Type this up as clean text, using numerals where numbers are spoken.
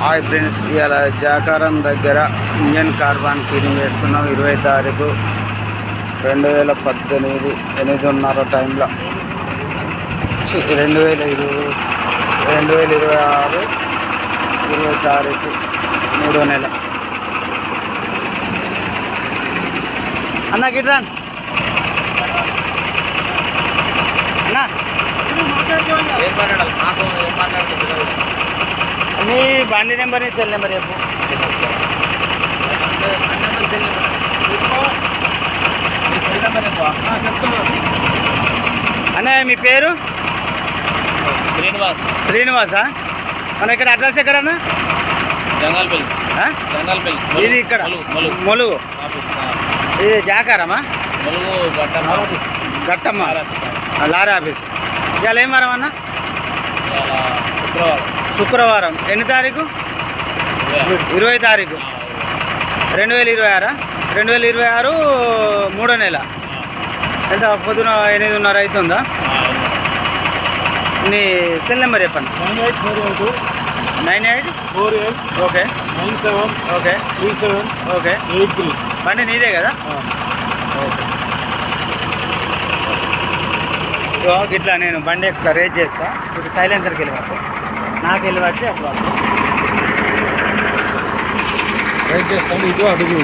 Hi friends, ఇలా జాకారం దగ్గర engine కార్బాన్ cleaning చేస్తున్నాం. 20 తారీఖు 2018 8:30 టైంలో 2026 20 తారీఖు 3వ నెల. అన్న గిట్రాన్ అన్నా నీ బండి నెంబర్ నీ సెల్ నెంబర్ చెప్పు. అన్నయ్య మీ పేరు? శ్రీనివాసా? మన ఇక్కడ అడ్రస్ ఎక్కడన్నా? ఇది ఇక్కడ మొలుగు. ఇది జాకారమా? Gattamma lorry office. ఇవాళ ఏం వారం అన్న? శుక్రవారం. ఎన్ని తారీఖు? 20 తారీఖు 2026. 2026 3వ నెల. ఎంత పొద్దున 8:30 అవుతుందా? నీ సెల్ నెంబర్ చెప్పండి. 9848 ఓకే 97 ఓకే 37 ఓకే 83. బండి నీదే కదా? ఓకే. ఇట్లా నేను బండి ఎక్కువ రేట్ చేస్తా. ఇప్పుడు సైలెన్సర్కి వెళ్ళి పట్టు, నాకు వెళ్ళి పట్టి అప్పుడు రేట్ చేస్తాను. ఇటు అడుగు